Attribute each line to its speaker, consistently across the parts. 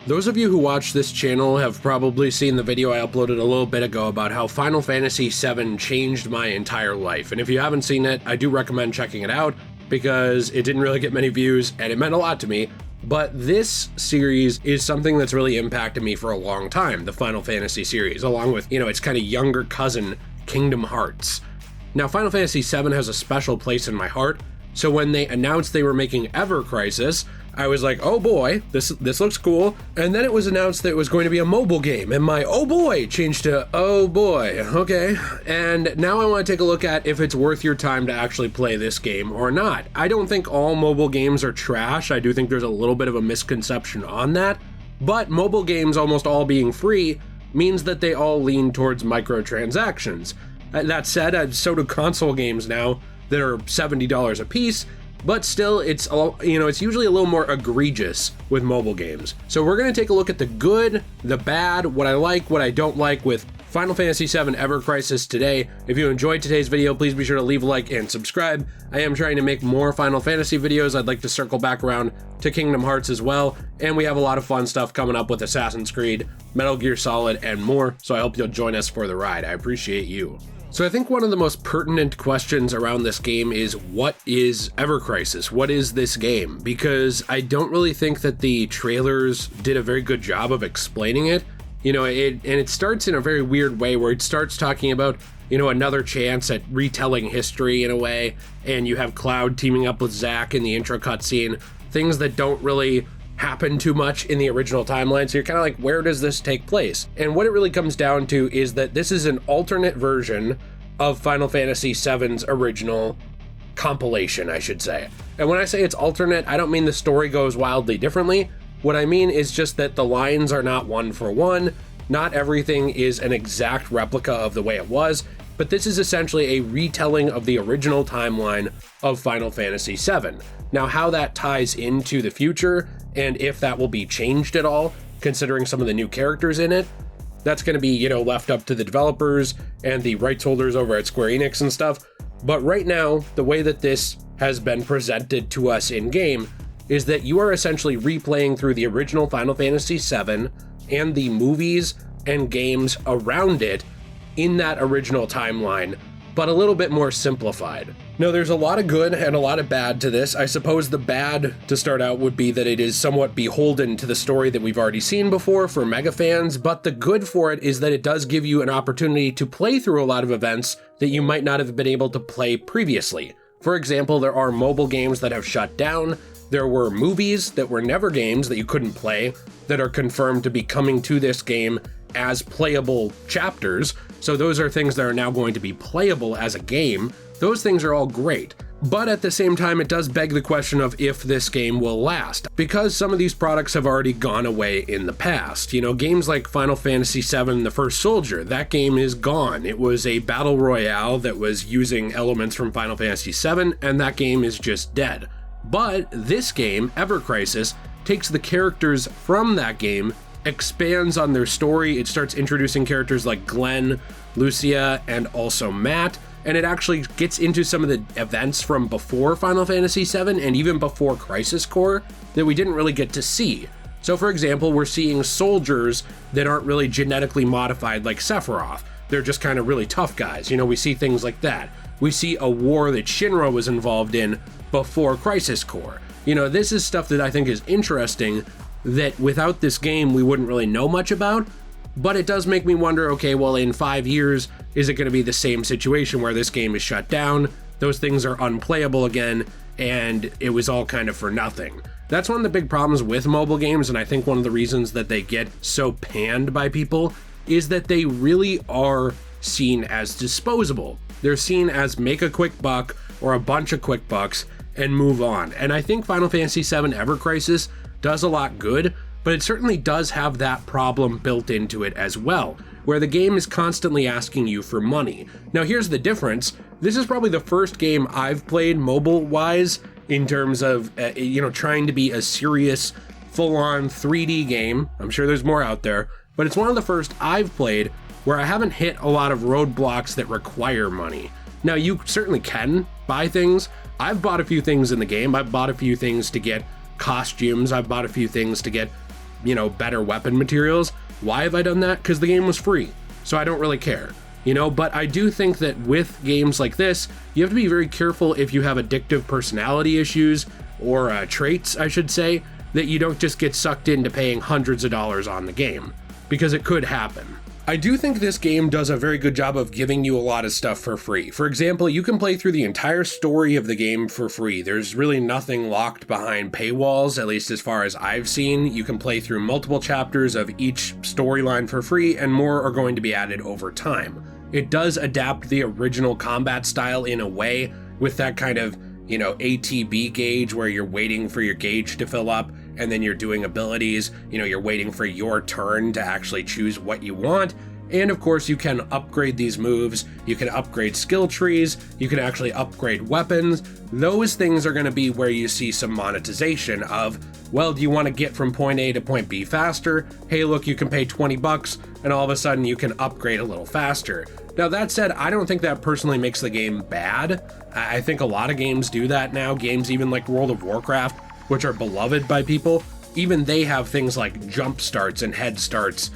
Speaker 1: Those of you who watch this channel have probably seen the video I uploaded a little bit ago about how Final Fantasy VII changed my entire life, and if you haven't seen it, I do recommend checking it out because it didn't really get many views and it meant a lot to me. But this series is something that's really impacted me for a long time, the Final Fantasy series, along with, its kind of younger cousin, Kingdom Hearts. Now, Final Fantasy VII has a special place in my heart, so when they announced they were making Ever Crisis, I was like, oh boy, this looks cool. And then it was announced that it was going to be a mobile game, and my oh boy changed to oh boy, okay. And now I want to take a look at if it's worth your time to actually play this game or not. I don't think all mobile games are trash. I do think there's a little bit of a misconception on that, but mobile games almost all being free means that they all lean towards microtransactions. That said, so do console games now that are $70 a piece, but still, it's usually a little more egregious with mobile games. So we're going to take a look at the good, the bad, what I like, what I don't like with Final Fantasy VII Ever Crisis today. If you enjoyed today's video, please be sure to leave a like and subscribe. I am trying to make more Final Fantasy videos. I'd like to circle back around to Kingdom Hearts as well, and we have a lot of fun stuff coming up with Assassin's Creed, Metal Gear Solid, and more, so I hope you'll join us for the ride. I appreciate you. So I think one of the most pertinent questions around this game is, what is Ever Crisis? What is this game? Because I don't really think that the trailers did a very good job of explaining it. It starts in a very weird way where it starts talking about, another chance at retelling history in a way, and you have Cloud teaming up with Zack in the intro cutscene, things that don't really happen too much in the original timeline, so you're kind of like, where does this take place? And what it really comes down to is that this is an alternate version of Final Fantasy VII's original compilation, I should say. And when I say it's alternate, I don't mean the story goes wildly differently. What I mean is just that the lines are not one for one, not everything is an exact replica of the way it was, but this is essentially a retelling of the original timeline of Final Fantasy VII. Now, how that ties into the future, and if that will be changed at all, considering some of the new characters in it, that's going to be, left up to the developers and the rights holders over at Square Enix and stuff. But right now, the way that this has been presented to us in-game is that you are essentially replaying through the original Final Fantasy VII and the movies and games around it in that original timeline, but a little bit more simplified. Now, there's a lot of good and a lot of bad to this. I suppose the bad to start out would be that it is somewhat beholden to the story that we've already seen before for mega fans, but the good for it is that it does give you an opportunity to play through a lot of events that you might not have been able to play previously. For example, there are mobile games that have shut down. There were movies that were never games that you couldn't play that are confirmed to be coming to this game as playable chapters. So those are things that are now going to be playable as a game. Those things are all great. But at the same time, it does beg the question of if this game will last, because some of these products have already gone away in the past. Games like Final Fantasy VII The First Soldier, that game is gone. It was a battle royale that was using elements from Final Fantasy VII, and that game is just dead. But this game, Ever Crisis, takes the characters from that game, expands on their story. It starts introducing characters like Glenn, Lucia, and also Matt, and it actually gets into some of the events from before Final Fantasy VII and even before Crisis Core that we didn't really get to see. So for example, we're seeing soldiers that aren't really genetically modified like Sephiroth. They're just kind of really tough guys. We see things like that. We see a war that Shinra was involved in before Crisis Core. This is stuff that I think is interesting that without this game we wouldn't really know much about, but it does make me wonder, okay, well, in 5 years, is it going to be the same situation where this game is shut down, those things are unplayable again, and it was all kind of for nothing? That's one of the big problems with mobile games, and I think one of the reasons that they get so panned by people is that they really are seen as disposable. They're seen as make a quick buck or a bunch of quick bucks and move on. And I think Final Fantasy VII Ever Crisis does a lot good, but it certainly does have that problem built into it as well, where the game is constantly asking you for money. Now here's the difference. This is probably the first game I've played mobile-wise in terms of, trying to be a serious, full-on 3D game. I'm sure there's more out there, but it's one of the first I've played where I haven't hit a lot of roadblocks that require money. Now, you certainly can buy things. I've bought a few things in the game. I've bought a few things to get costumes. I've bought a few things to get better weapon materials. Why have I done that? Because the game was free, so I don't really care. But I do think that with games like this, you have to be very careful if you have addictive personality issues, or traits, I should say, that you don't just get sucked into paying hundreds of dollars on the game, because it could happen. I do think this game does a very good job of giving you a lot of stuff for free. For example, you can play through the entire story of the game for free. There's really nothing locked behind paywalls, at least as far as I've seen. You can play through multiple chapters of each storyline for free, and more are going to be added over time. It does adapt the original combat style in a way, with that kind of, ATB gauge where you're waiting for your gauge to fill up, and then you're doing abilities, you're waiting for your turn to actually choose what you want. And of course, you can upgrade these moves, you can upgrade skill trees, you can actually upgrade weapons. Those things are going to be where you see some monetization of, well, do you want to get from point A to point B faster? Hey, look, you can pay 20 bucks, and all of a sudden you can upgrade a little faster. Now, that said, I don't think that personally makes the game bad. I think a lot of games do that now. Games even like World of Warcraft, which are beloved by people, even they have things like jump starts and head starts,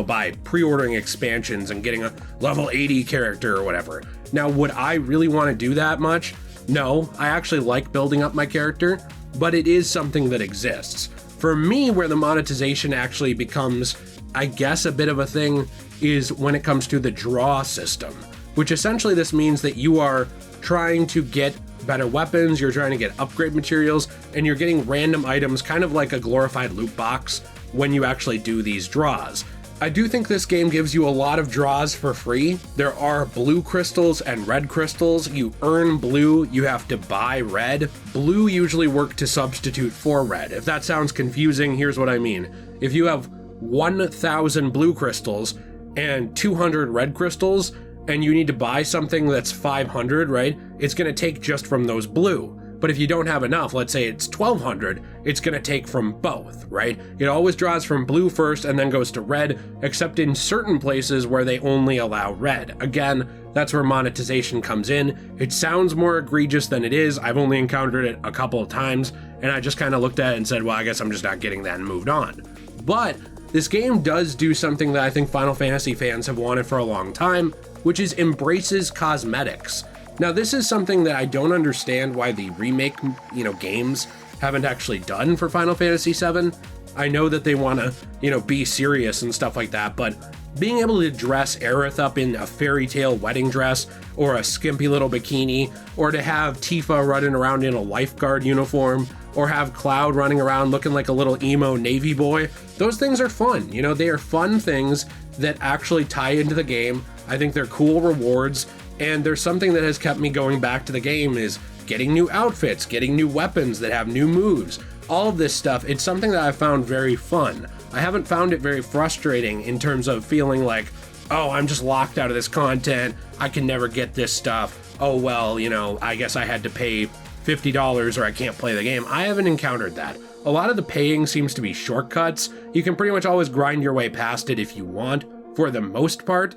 Speaker 1: by pre-ordering expansions and getting a level 80 character or whatever. Now, would I really want to do that much? No, I actually like building up my character, but it is something that exists. For me, where the monetization actually becomes, I guess, a bit of a thing is when it comes to the draw system, which essentially this means that you are trying to get better weapons, you're trying to get upgrade materials, and you're getting random items, kind of like a glorified loot box when you actually do these draws. I do think this game gives you a lot of draws for free. There are blue crystals and red crystals. You earn blue, you have to buy red. Blue usually work to substitute for red. If that sounds confusing, here's what I mean. If you have 1,000 blue crystals and 200 red crystals, and you need to buy something that's 500, right? It's going to take just from those blue. But if you don't have enough, let's say it's 1,200, it's going to take from both, right? It always draws from blue first and then goes to red, except in certain places where they only allow red. Again, that's where monetization comes in. It sounds more egregious than it is. I've only encountered it a couple of times, and I just kind of looked at it and said, well, I guess I'm just not getting that and moved on. But this game does do something that I think Final Fantasy fans have wanted for a long time, which is embraces cosmetics. Now, this is something that I don't understand why the remake, games haven't actually done for Final Fantasy VII. I know that they want to, be serious and stuff like that, but being able to dress Aerith up in a fairy tale wedding dress or a skimpy little bikini, or to have Tifa running around in a lifeguard uniform, or have Cloud running around looking like a little emo Navy boy, those things are fun. They are fun things that actually tie into the game. I think they're cool rewards, and there's something that has kept me going back to the game is getting new outfits, getting new weapons that have new moves, all of this stuff. It's something that I found very fun. I haven't found it very frustrating in terms of feeling like, oh, I'm just locked out of this content, I can never get this stuff, oh well, I guess I had to pay $50 or I can't play the game. I haven't encountered that. A lot of the paying seems to be shortcuts. You can pretty much always grind your way past it if you want, for the most part.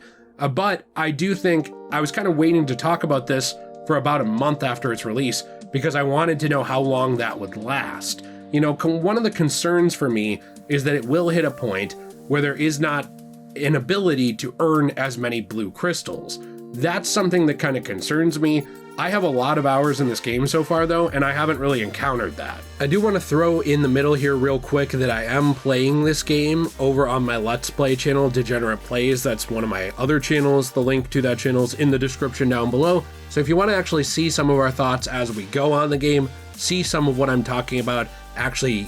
Speaker 1: But I do think I was kind of waiting to talk about this for about a month after its release, because I wanted to know how long that would last. One of the concerns for me is that it will hit a point where there is not an ability to earn as many blue crystals. That's something that kind of concerns me. I have a lot of hours in this game so far though, and I haven't really encountered that. I do want to throw in the middle here real quick that I am playing this game over on my Let's Play channel, Degenerate Plays. That's one of my other channels. The link to that channel is in the description down below. So if you want to actually see some of our thoughts as we go on the game, see some of what I'm talking about, actually,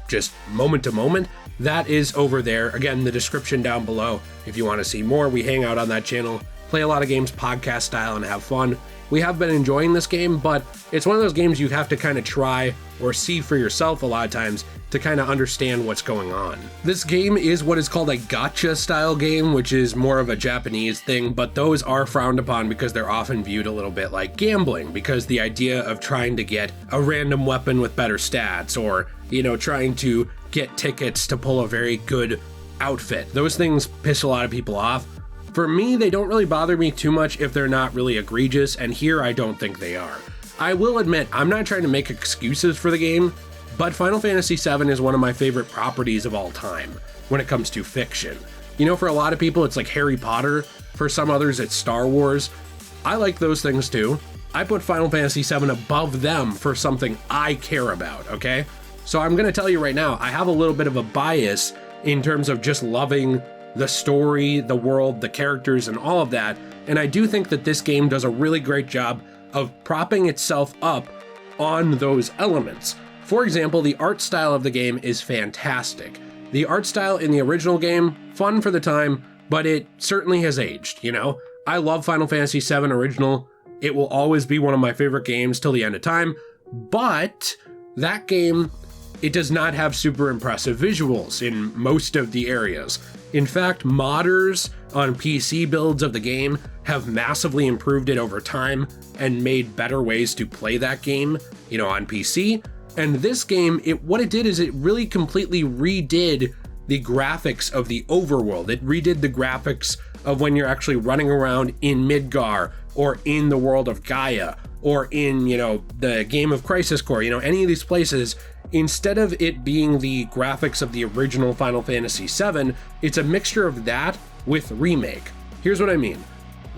Speaker 1: just moment to moment, that is over there. Again, the description down below. If you want to see more, we hang out on that channel, play a lot of games podcast style and have fun. We have been enjoying this game, but it's one of those games you have to kind of try or see for yourself a lot of times to kind of understand what's going on. This game is what is called a gacha style game, which is more of a Japanese thing, but those are frowned upon because they're often viewed a little bit like gambling, because the idea of trying to get a random weapon with better stats, or, trying to get tickets to pull a very good outfit, those things piss a lot of people off. For me, they don't really bother me too much if they're not really egregious, and here I don't think they are. I will admit, I'm not trying to make excuses for the game, But Final Fantasy VII is one of my favorite properties of all time when it comes to fiction. You know, for a lot of people, it's like Harry Potter. For some others, it's Star Wars. I like those things too. I put Final Fantasy VII above them for something I care about, okay? So I'm gonna tell you right now, I have a little bit of a bias in terms of just loving the story, the world, the characters, and all of that. And I do think that this game does a really great job of propping itself up on those elements. For example, the art style of the game is fantastic. The art style in the original game, fun for the time, but it certainly has aged, you know? I love Final Fantasy VII Original. It will always be one of my favorite games till the end of time, but that game, it does not have super impressive visuals in most of the areas. In fact, modders on PC builds of the game have massively improved it over time and made better ways to play that game, you know, on PC. And this game, what it did is it really completely redid the graphics of the overworld. It redid the graphics of when you're actually running around in Midgar or in the world of Gaia or in, you know, the game of Crisis Core, you know, any of these places. Instead of it being the graphics of the original Final Fantasy VII, it's a mixture of that with remake. Here's what I mean.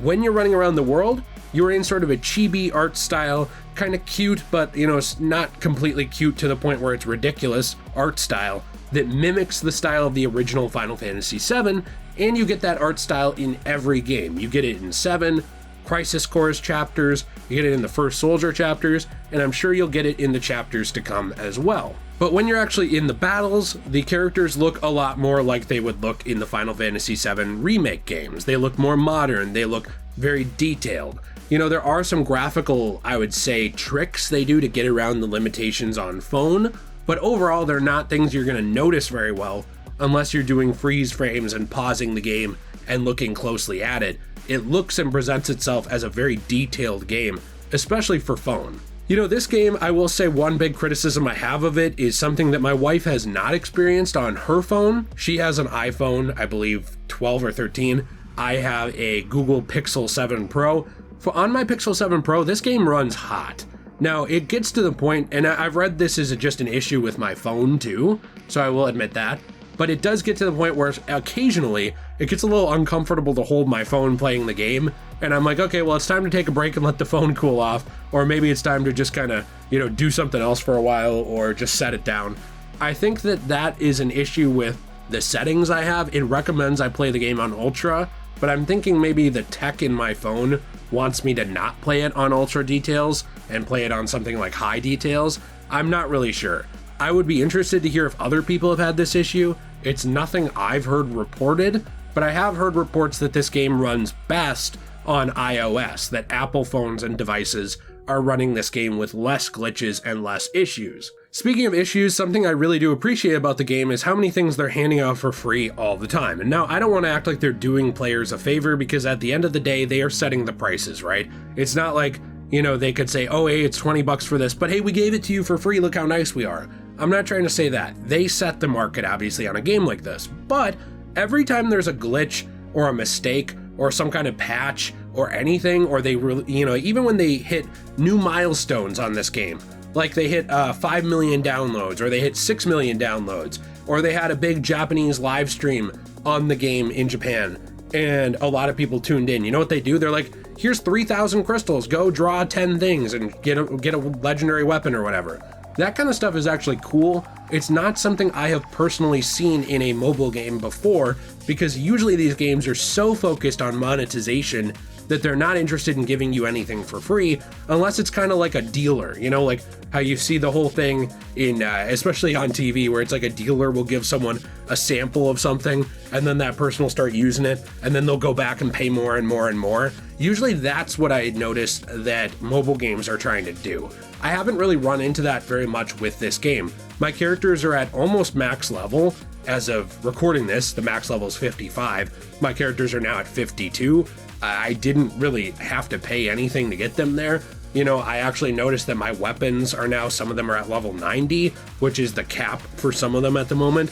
Speaker 1: When you're running around the world, you're in sort of a chibi art style, kind of cute, but, you know, it's not completely cute to the point where it's ridiculous art style that mimics the style of the original Final Fantasy VII, and you get that art style in every game. You get it in 7, Crisis Core's chapters, you get it in the First Soldier chapters, and I'm sure you'll get it in the chapters to come as well. But when you're actually in the battles, the characters look a lot more like they would look in the Final Fantasy VII remake games. They look more modern, they look very detailed. You know, there are some graphical, I would say, tricks they do to get around the limitations on phone, but overall they're not things you're going to notice very well unless you're doing freeze frames and pausing the game and looking closely at it. It looks and presents itself as a very detailed game, especially for phone. You know, this game, I will say one big criticism I have of it is something that my wife has not experienced on her phone. She has an iPhone, I believe 12 or 13. I have a Google Pixel 7 Pro. On my Pixel 7 Pro, this game runs hot. Now, it gets to the point, and I've read this is just an issue with my phone too, so I will admit that, but it does get to the point where occasionally it gets a little uncomfortable to hold my phone playing the game, and I'm like, okay, well, it's time to take a break and let the phone cool off, or maybe it's time to just kind of, you know, do something else for a while or just set it down. I think that that is an issue with the settings I have. It recommends I play the game on Ultra, but I'm thinking maybe the tech in my phone wants me to not play it on Ultra details and play it on something like high details. I'm not really sure. I would be interested to hear if other people have had this issue. It's nothing I've heard reported, but I have heard reports that this game runs best on iOS, that Apple phones and devices are running this game with less glitches and less issues. Speaking of issues, something I really do appreciate about the game is how many things they're handing out for free all the time. And now, I don't want to act like they're doing players a favor, because at the end of the day, they are setting the prices, right? It's not like, you know, they could say, oh, hey, it's 20 bucks for this, but hey, we gave it to you for free, look how nice we are. I'm not trying to say that. They set the market, obviously, on a game like this. But every time there's a glitch or a mistake or some kind of patch or anything, or they really, you know, even when they hit new milestones on this game, like they hit 5 million downloads, or they hit 6 million downloads, or they had a big Japanese live stream on the game in Japan, and a lot of people tuned in. You know what they do? They're like, here's 3,000 crystals, go draw 10 things and get a legendary weapon or whatever. That kind of stuff is actually cool. It's not something I have personally seen in a mobile game before, because usually these games are so focused on monetization that they're not interested in giving you anything for free, unless it's kind of like a dealer, you know, like how you see the whole thing in, especially on TV, where it's like a dealer will give someone a sample of something, and then that person will start using it, and then they'll go back and pay more and more and more. Usually that's what I noticed that mobile games are trying to do. I haven't really run into that very much with this game. My characters are at almost max level. As of recording this, the max level is 55. My characters are now at 52. I didn't really have to pay anything to get them there. You know, I actually noticed that my weapons are now, some of them are at level 90, which is the cap for some of them at the moment.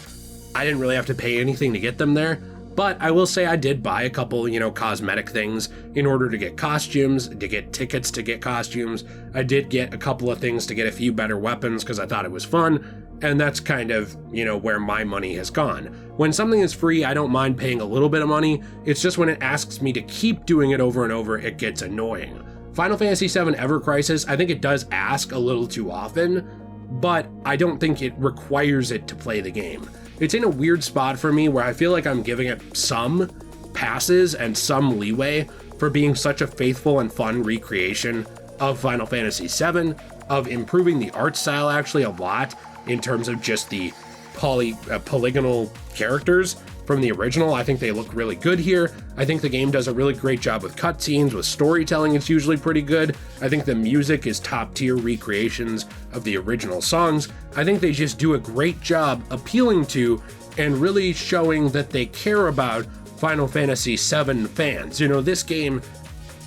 Speaker 1: I didn't really have to pay anything to get them there. But I will say I did buy a couple, cosmetic things in order to get costumes, to get tickets to get costumes. I did get a couple of things to get a few better weapons because I thought it was fun. And that's kind of, where my money has gone. When something is free, I don't mind paying a little bit of money. It's just when it asks me to keep doing it over and over, it gets annoying. Final Fantasy VII Ever Crisis, I think it does ask a little too often, but I don't think it requires it to play the game. It's in a weird spot for me where I feel like I'm giving it some passes and some leeway for being such a faithful and fun recreation of Final Fantasy VII, of improving the art style actually a lot in terms of just the polygonal characters from the original. I think they look really good here. I think the game does a really great job with cutscenes, with storytelling. It's usually pretty good. I think the music is top tier recreations of the original songs. I think they just do a great job appealing to and really showing that they care about Final Fantasy VII fans. This game,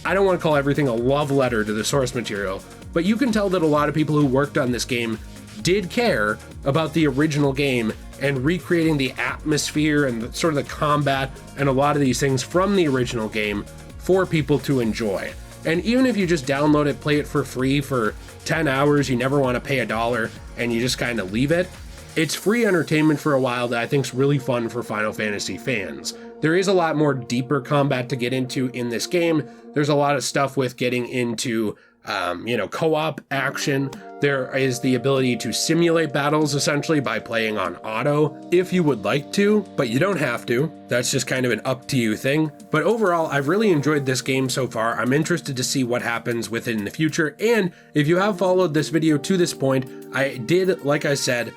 Speaker 1: I don't want to call everything a love letter to the source material, but you can tell that a lot of people who worked on this game did care about the original game and recreating the atmosphere and sort of the combat and a lot of these things from the original game for people to enjoy. And even if you just download it, play it for free for 10 hours, you never want to pay $1 and you just kind of leave it, it's free entertainment for a while that I think is really fun for Final Fantasy fans. There is a lot more deeper combat to get into in this game. There's a lot of stuff with getting into co-op action. There is the ability to simulate battles essentially by playing on auto if you would like to, but you don't have to. That's just kind of an up to you thing. But overall, I've really enjoyed this game so far. I'm interested to see what happens with it in the future. And if you have followed this video to this point, I did, like I said,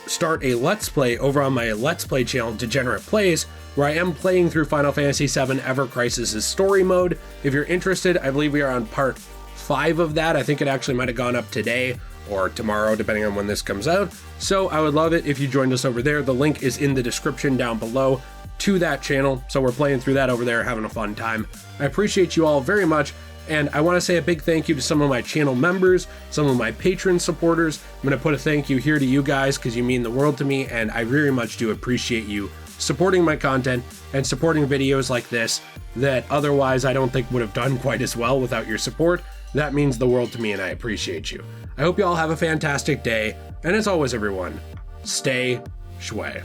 Speaker 1: start a Let's Play over on my Let's Play channel, Degenerate Plays, where I am playing through Final Fantasy VII Ever Crisis' story mode. If you're interested, I believe we are on part 5 of that. I think it actually might have gone up today or tomorrow, depending on when this comes out. So I would love it if you joined us over there. The link is in the description down below to that channel. So we're playing through that over there, having a fun time. I appreciate you all very much. And I want to say a big thank you to some of my channel members, some of my patron supporters. I'm going to put a thank you here to you guys because you mean the world to me, and I very much do appreciate you supporting my content and supporting videos like this that otherwise I don't think would have done quite as well without your support. That means the world to me, and I appreciate you. I hope you all have a fantastic day, and as always, everyone, stay shui.